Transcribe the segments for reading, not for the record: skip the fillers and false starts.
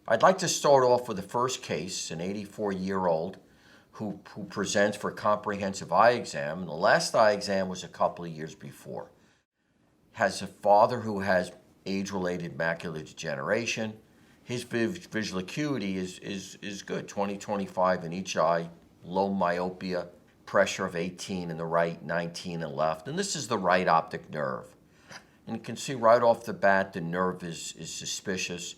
I'd like to start off with the first case, an 84-year-old who presents for a comprehensive eye exam. And the last eye exam was a couple of years before. Has a father who has age-related macular degeneration. His visual acuity is good, 20/25 in each eye, low myopia, pressure of 18 in the right, 19 in the left. And this is the right optic nerve. And you can see right off the bat the nerve is suspicious.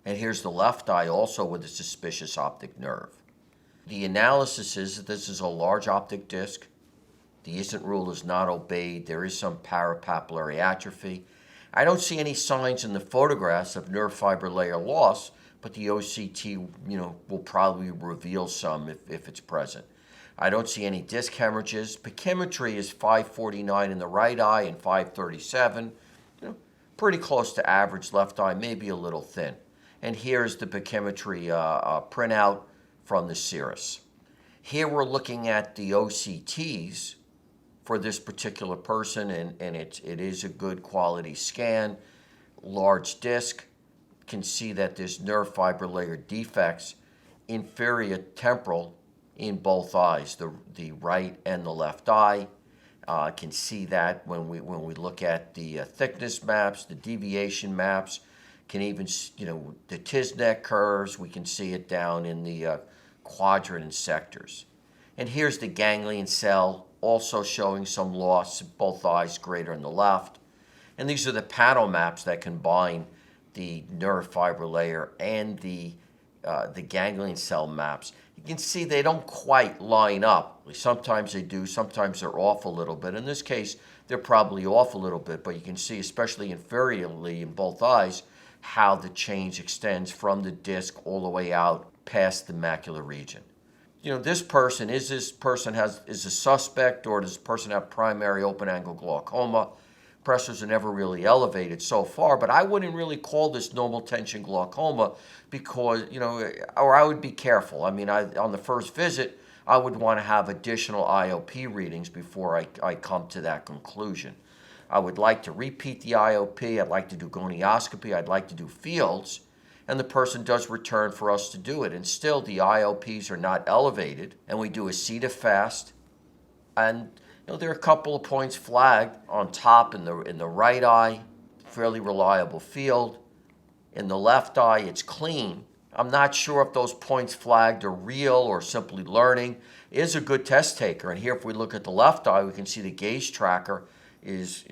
And here's the left eye also with a suspicious optic nerve. The analysis is that this is a large optic disc. The ISNT rule is not obeyed. There is some parapapillary atrophy. I don't see any signs in the photographs of nerve fiber layer loss, but the OCT, will probably reveal some if it's present. I don't see any disc hemorrhages. Pachymetry is 549 in the right eye and 537. Pretty close to average left eye, maybe a little thin. And here's the pachymetry printout from the Cirrus. Here we're looking at the OCTs for this particular person, and it is a good quality scan. Large disc. Can see that there's nerve fiber layer defects, inferior temporal in both eyes, the right and the left eye. Can see that when we look at the thickness maps, the deviation maps. Can even, the Tisneck curves, we can see it down in the quadrant and sectors. And here's the ganglion cell, also showing some loss, both eyes greater in the left. And these are the panel maps that combine the nerve fiber layer and the ganglion cell maps. You can see they don't quite line up. Sometimes they do, sometimes they're off a little bit. In this case, they're probably off a little bit, but you can see, especially inferiorly in both eyes, how the change extends from the disc all the way out past the macular region. This person, is a suspect, or does this person have primary open-angle glaucoma? Pressures are never really elevated so far, but I wouldn't really call this normal tension glaucoma because, or I would be careful. I mean, on the first visit, I would want to have additional IOP readings before I come to that conclusion. I would like to repeat the IOP. I'd like to do gonioscopy. I'd like to do fields. And the person does return for us to do it. And still, the IOPs are not elevated. And we do a CETA-FAST. And there are a couple of points flagged on top in the right eye, fairly reliable field. In the left eye, it's clean. I'm not sure if those points flagged are real or simply learning. It is a good test taker. And here, if we look at the left eye, we can see the gaze tracker is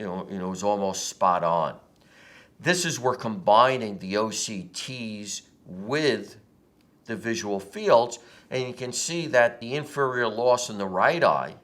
almost spot on. This is where combining the OCTs with the visual fields, and you can see that the inferior loss in the right eye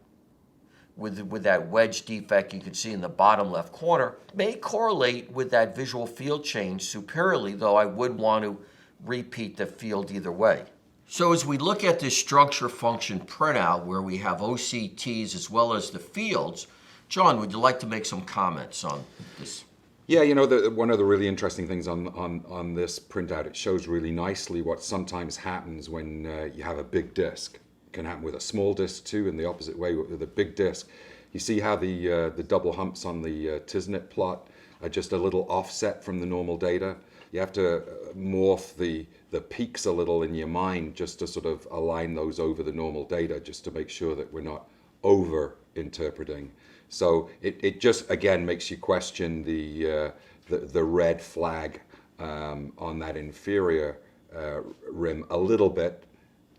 with that wedge defect you can see in the bottom left corner may correlate with that visual field change superiorly, though I would want to repeat the field either way. So as we look at this structure function printout where we have OCTs as well as the fields, John, would you like to make some comments on this? Yeah, one of the really interesting things on this printout, it shows really nicely what sometimes happens when you have a big disc. It can happen with a small disc too, in the opposite way with a big disc. You see how the double humps on the Tisnet plot are just a little offset from the normal data. You have to morph the peaks a little in your mind just to sort of align those over the normal data, just to make sure that we're not over interpreting. So it just again makes you question the red flag on that inferior rim a little bit.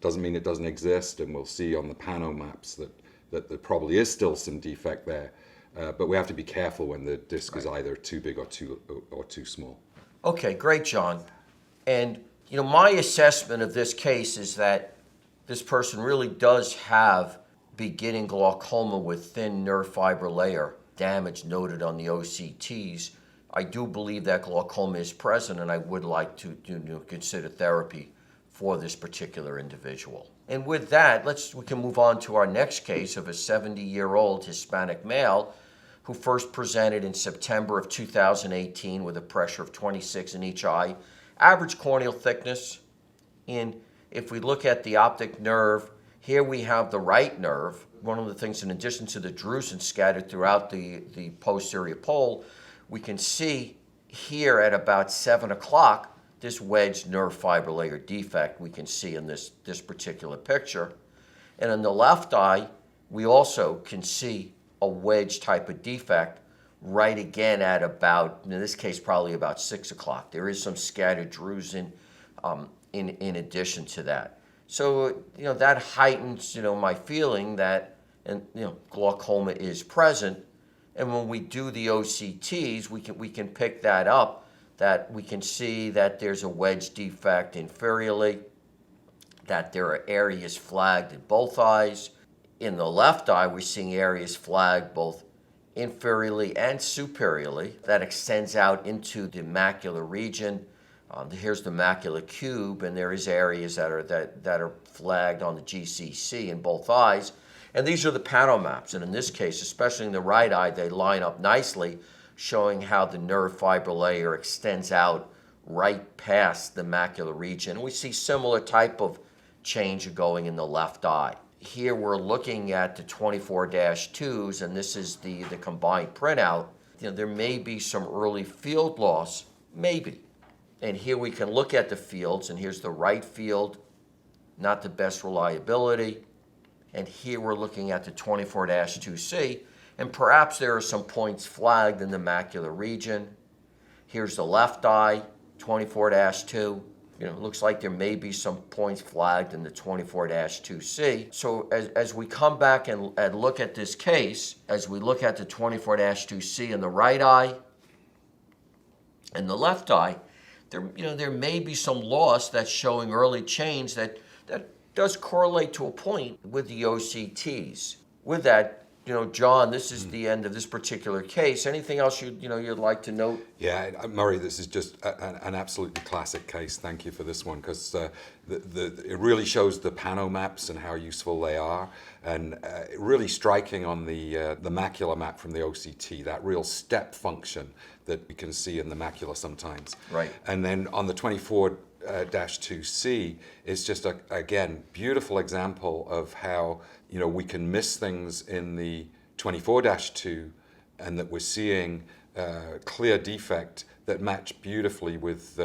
Doesn't mean it doesn't exist, and we'll see on the pano maps that there probably is still some defect there. But we have to be careful when the disc is either too big or too small. Okay, great, John. And my assessment of this case is that this person really does have beginning glaucoma with thin nerve fiber layer damage noted on the OCTs. I do believe that glaucoma is present, and I would like to consider therapy for this particular individual. And with that, we can move on to our next case of a 70-year-old Hispanic male who first presented in September of 2018 with a pressure of 26 in each eye, average corneal thickness. And if we look at the optic nerve, here we have the right nerve. One of the things, in addition to the drusen scattered throughout the posterior pole, we can see here at about 7 o'clock, this wedged nerve fiber layer defect we can see in this particular picture. And in the left eye, we also can see a wedge type of defect right again at about, in this case, probably about 6 o'clock. There is some scattered drusen in addition to that. So, that heightens, my feeling that, glaucoma is present. And when we do the OCTs, we can pick that up, that we can see that there's a wedge defect inferiorly, that there are areas flagged in both eyes. In the left eye, we're seeing areas flagged both inferiorly and superiorly. That extends out into the macular region. Here's the macular cube, and there is areas that are flagged on the GCC in both eyes. And these are the panel maps. And in this case, especially in the right eye, they line up nicely, showing how the nerve fiber layer extends out right past the macular region. And we see similar type of change going in the left eye. Here we're looking at the 24-2s, and this is the combined printout. There may be some early field loss, maybe. And here we can look at the fields, and here's the right field, not the best reliability. And here we're looking at the 24-2C, and perhaps there are some points flagged in the macular region. Here's the left eye, 24-2. It looks like there may be some points flagged in the 24-2C. So as we come back and look at this case, as we look at the 24-2C in the right eye and the left eye, there may be some loss that's showing early change that does correlate to a point with the OCTs. With that, John, this is the end of this particular case. Anything else you'd like to note? Yeah, Murray, this is just an absolutely classic case. Thank you for this one, because it really shows the pano maps and how useful they are, and really striking on the macular map from the OCT, that real step function that we can see in the macula sometimes. Right. And then on the 24-2C, it's just again beautiful example of how we can miss things in the 24-2, and that we're seeing clear defect that match beautifully with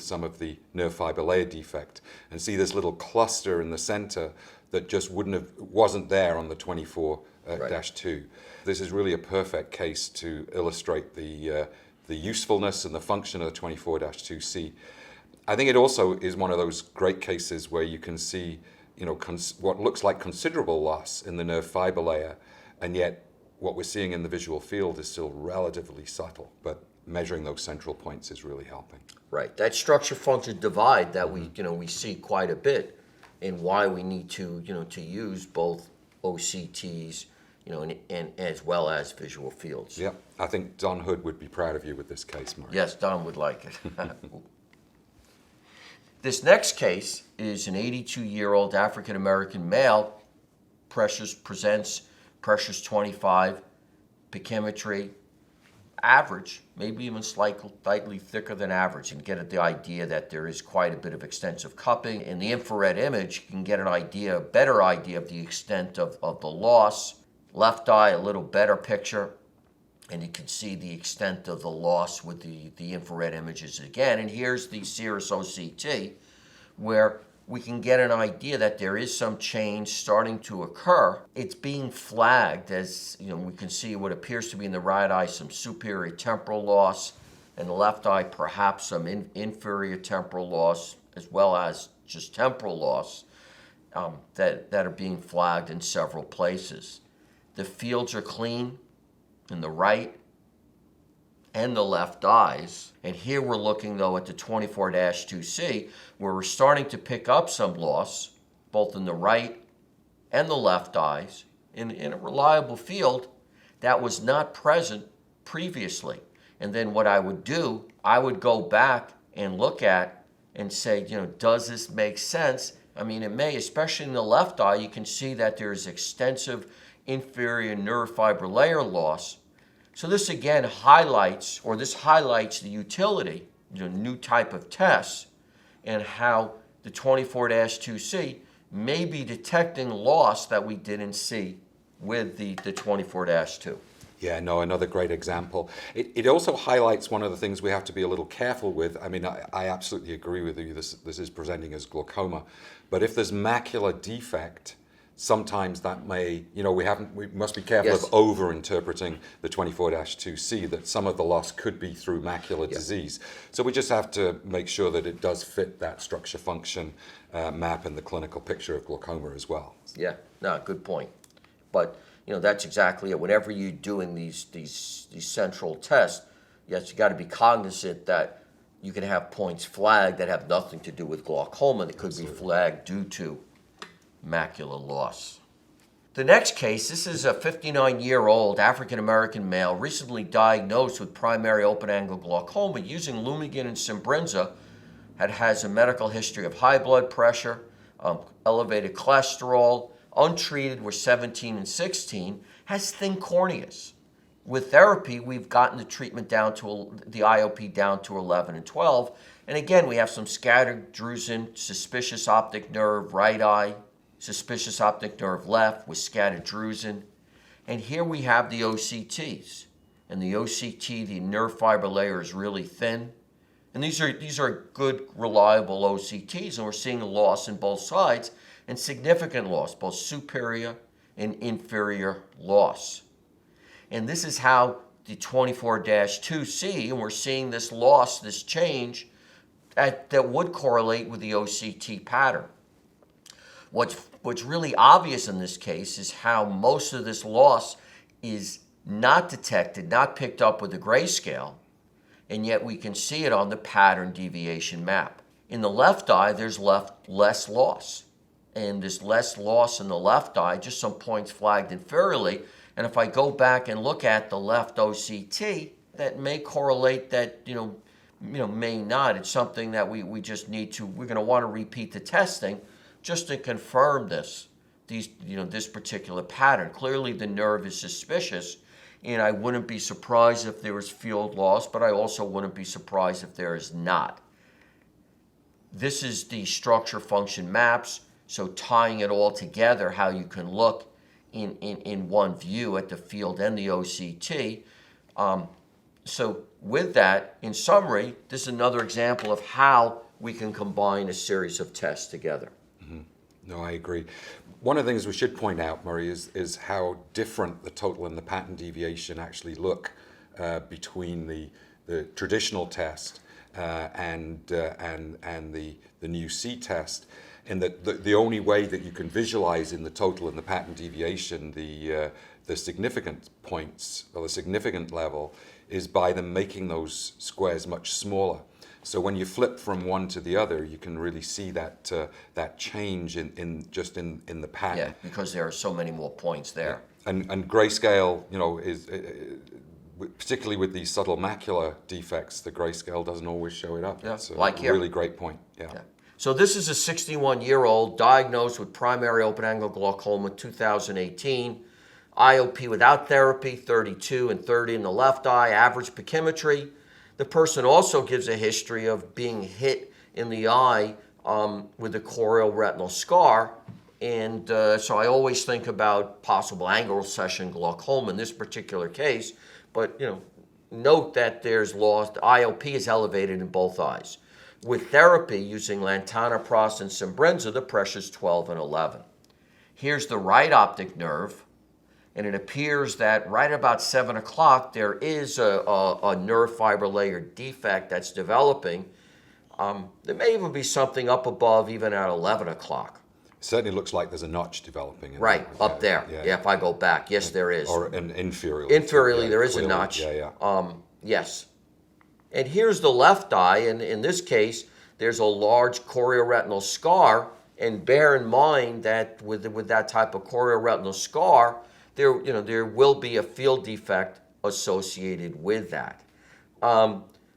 some of the nerve fiber layer defect, and see this little cluster in the center that just wasn't there on the 24-2. This is really a perfect case to illustrate the usefulness and the function of the 24-2C. I think it also is one of those great cases where you can see what looks like considerable loss in the nerve fiber layer, and yet what we're seeing in the visual field is still relatively subtle, but measuring those central points is really helping. Right. That structure function divide that we see quite a bit, and why we need to use both OCTs and as well as visual fields. Yeah, I think Don Hood would be proud of you with this case, Mark. Yes, Don would like it. This next case is an 82-year-old African-American male, presents pressures 25, pachymetry, average, maybe even slightly thicker than average. You can get at the idea that there is quite a bit of extensive cupping. In the infrared image, you can get a better idea of the extent of the loss. Left eye, a little better picture, and you can see the extent of the loss with the infrared images again. And here's the Cirrus OCT, where we can get an idea that there is some change starting to occur. It's being flagged as, we can see what appears to be in the right eye some superior temporal loss, and the left eye perhaps some inferior temporal loss, as well as just temporal loss that are being flagged in several places. The fields are clean in the right and the left eyes. And here we're looking, though, at the 24-2C, where we're starting to pick up some loss, both in the right and the left eyes, in a reliable field that was not present previously. And then what I would do, I would go back and look at and say, does this make sense? I mean, it may, especially in the left eye, you can see that there's extensive inferior nerve fiber layer loss. So this again highlights the utility, new type of tests, and how the 24-2C may be detecting loss that we didn't see with the 24-2. Yeah, no, another great example. It also highlights one of the things we have to be a little careful with. I mean, I absolutely agree with you. This is presenting as glaucoma, but if there's macular defect, sometimes that may, we must be careful Yes. of over-interpreting the 24-2C, that some of the loss could be through macular disease. So we just have to make sure that it does fit that structure function map and the clinical picture of glaucoma as well. Yeah, no, good point. But that's exactly it. Whenever you're doing these central tests, yes, you got to be cognizant that you can have points flagged that have nothing to do with glaucoma that could be flagged due to macular loss. The next case, this is a 59-year-old African-American male recently diagnosed with primary open-angle glaucoma using Lumigan and Simbrinza, has a medical history of high blood pressure, elevated cholesterol, untreated were 17 and 16, has thin corneas. With therapy, we've gotten the treatment down to the IOP down to 11 and 12. And again, we have some scattered drusen, suspicious optic nerve right eye, suspicious optic nerve left with scattered drusen. And here we have the OCTs. And the OCT, the nerve fiber layer is really thin. And these are good, reliable OCTs, and we're seeing a loss in both sides, and significant loss, both superior and inferior loss. And this is how the 24-2C, and we're seeing this loss, this change, that would correlate with the OCT pattern. What's really obvious in this case is how most of this loss is not detected, not picked up with the grayscale, and yet we can see it on the pattern deviation map. In the left eye, there's less loss. And this less loss in the left eye, just some points flagged inferiorly. And if I go back and look at the left OCT, that may correlate, that may not. It's something that we just need to, we're going to want to repeat the testing just to confirm this particular pattern. Clearly the nerve is suspicious, and I wouldn't be surprised if there was field loss, but I also wouldn't be surprised if there is not. This is the structure function maps. So tying it all together, how you can look in one view at the field and the OCT. So with that, in summary, this is another example of how we can combine a series of tests together. Mm-hmm. No, I agree. One of the things we should point out, Murray, is how different the total and the pattern deviation actually look between the traditional test and the new C test. And that the only way that you can visualize in the total and the pattern deviation the significant points or the significant level is by them making those squares much smaller. So when you flip from one to the other, you can really see that change in the pattern. Yeah, because there are so many more points there. Yeah. And grayscale, is particularly with these subtle macular defects, the grayscale doesn't always show it up. Yeah, It's a like here. really great point. Yeah. So this is a 61-year-old diagnosed with primary open-angle glaucoma, 2018. IOP without therapy, 32 and 30 in the left eye, average pachymetry. The person also gives a history of being hit in the eye with a choroidal retinal scar. And so I always think about possible angle recession glaucoma in this particular case. But, note that there's loss. The IOP is elevated in both eyes. With therapy using latanoprost and Simbrinza, the pressure is 12 and 11. Here's the right optic nerve, and it appears that right about 7 o'clock there is a nerve fiber layer defect that's developing. There may even be something up above even at 11 o'clock. Certainly looks like there's a notch developing. Right, up there. Yeah, if I go back, yes, there is. Or an inferiorly. Inferiorly, there is a notch. Yeah. Yes. And here's the left eye, and in this case, there's a large chorioretinal scar. And bear in mind that with that type of chorioretinal scar, there will be a field defect associated with that.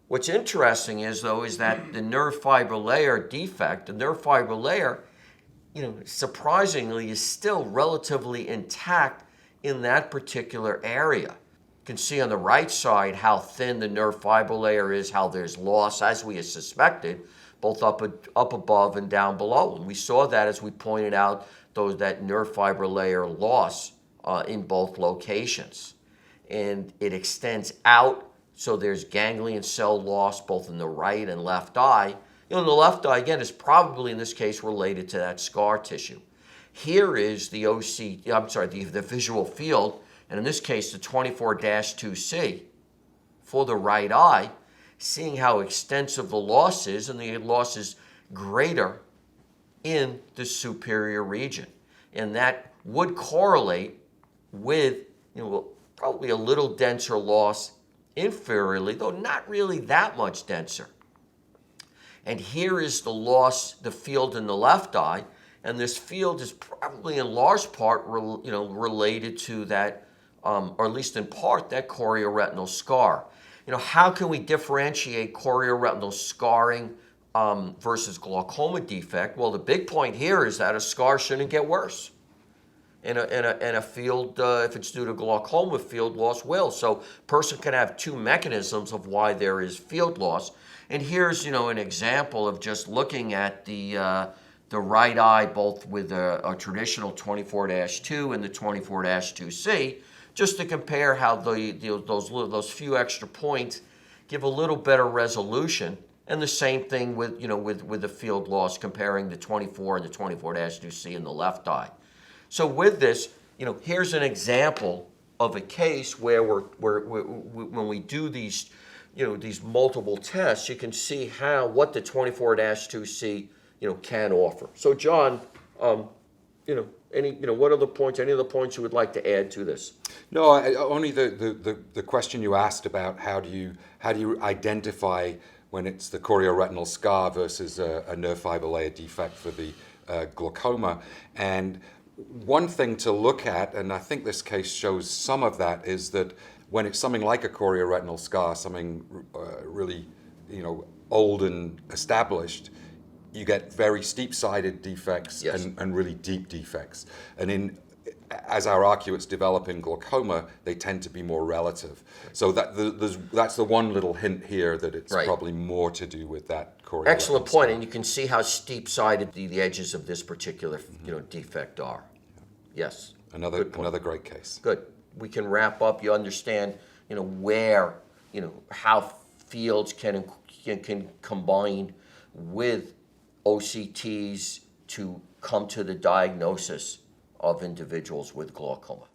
What's interesting is that the nerve fiber layer defect, the nerve fiber layer, surprisingly is still relatively intact in that particular area. You can see on the right side how thin the nerve fiber layer is, how there's loss, as we had suspected, both up above and down below. And we saw that as we pointed out that nerve fiber layer loss in both locations. and it extends out, so there's ganglion cell loss both in the right and left eye. You know, the left eye, again, is probably in this case related to that scar tissue. Here is the the visual field, and in this case, the 24-2C for the right eye, seeing how extensive the loss is, and the loss is greater in the superior region. And that would correlate with, probably a little denser loss inferiorly, though not really that much denser. And here is the loss, the field in the left eye, and this field is probably in large part, related to that, or at least in part, that chorioretinal scar. How can we differentiate chorioretinal scarring versus glaucoma defect? Well, the big point here is that a scar shouldn't get worse. And a field, if it's due to glaucoma, field loss will. So person can have two mechanisms of why there is field loss. And here's, an example of just looking at the right eye, both with a traditional 24-2 and the 24-2C, just to compare how those few extra points give a little better resolution. And the same thing with, with the field loss, comparing the 24 and the 24-2C in the left eye. So with this, here's an example of a case where when we do these, these multiple tests, you can see what the 24-2C, can offer. So John, what other points? Any other points you would like to add to this? No, only the question you asked about how do you identify when it's the chorioretinal scar versus a nerve fiber layer defect for the glaucoma. And one thing to look at, and I think this case shows some of that, is that when it's something like a chorioretinal scar, something really, old and established, you get very steep-sided defects. Yes. and really deep defects. And as our arcuates develop in glaucoma, they tend to be more relative. So that's the one little hint here that it's Right. probably more to do with that chorioretinal Excellent scar. point, and you can see how steep-sided the edges of this particular, defect are. Yes. Another great case. Good. We can wrap up. You understand, where, how fields can combine with OCTs to come to the diagnosis of individuals with glaucoma.